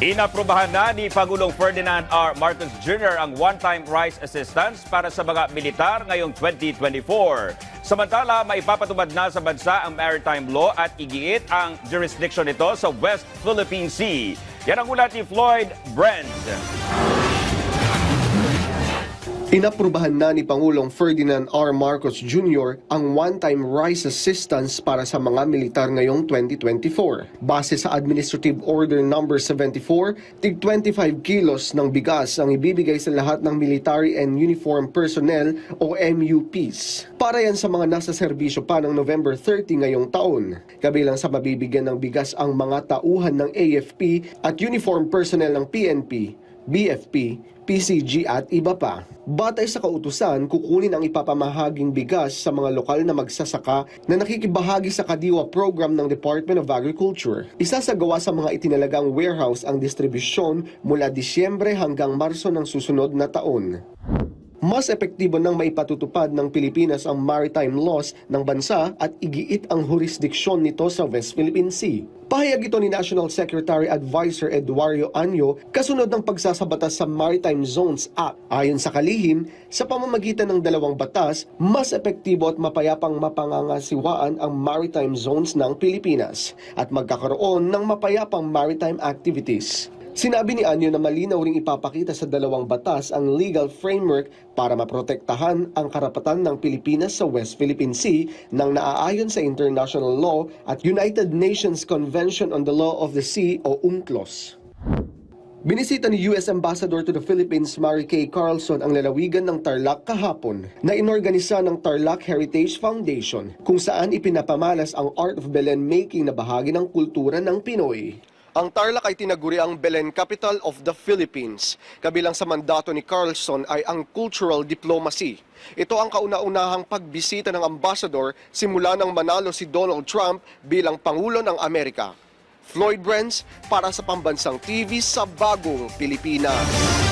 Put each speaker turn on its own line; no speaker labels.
Inaprubahan na ni Pangulong Ferdinand R. Marcos Jr. ang one-time rice assistance para sa mga militar ngayong 2024. Samantala, maipapatupad na sa bansa ang maritime law at igiit ang jurisdiction nito sa West Philippine Sea. Yan ang ulat ni Floyd Brand.
Inaprubahan na ni Pangulong Ferdinand R. Marcos Jr. ang one-time rice assistance para sa mga militar ngayong 2024. Base sa Administrative Order No. 74, tig 25 kilos ng bigas ang ibibigay sa lahat ng Military and Uniform Personnel o MUPs. Para yan sa mga nasa serbisyo pa ng November 30 ngayong taon. Kabilang sa mabibigyan ng bigas ang mga tauhan ng AFP at uniform personnel ng PNP, BFP, PCG at iba pa. Batay sa kautusan, kukunin ang ipapamahaging bigas sa mga lokal na magsasaka na nakikibahagi sa Kadiwa program ng Department of Agriculture. Isasagawa sa mga itinalagang warehouse ang distribusyon mula Disyembre hanggang Marso ng susunod na taon. Mas epektibo nang maipatutupad ng Pilipinas ang maritime laws ng bansa at igiit ang jurisdiksyon nito sa West Philippine Sea. Pahayag ito ni National Secretary Advisor Eduardo Anyo kasunod ng pagsasabatas sa Maritime Zones Act. Ayon sa kalihim, sa pamamagitan ng dalawang batas, mas epektibo at mapayapang mapangangasiwaan ang maritime zones ng Pilipinas at magkakaroon ng mapayapang maritime activities. Sinabi ni Anyo na malinaw ring ipapakita sa dalawang batas ang legal framework para maprotektahan ang karapatan ng Pilipinas sa West Philippine Sea nang naaayon sa international law at United Nations Convention on the Law of the Sea o UNCLOS. Binisita ni US Ambassador to the Philippines Mary Kay Carlson ang lalawigan ng Tarlac kahapon na inorganisa ng Tarlac Heritage Foundation kung saan ipinapamalas ang Art of Belen making na bahagi ng kultura ng Pinoy. Ang Tarlac ay tinaguri ang Belen Capital of the Philippines. Kabilang sa mandato ni Carlson ay ang cultural diplomacy. Ito ang kauna-unahang pagbisita ng ambassador simula nang manalo si Donald Trump bilang Pangulo ng Amerika. Floyd Brens para sa Pambansang TV sa Bagong Pilipinas.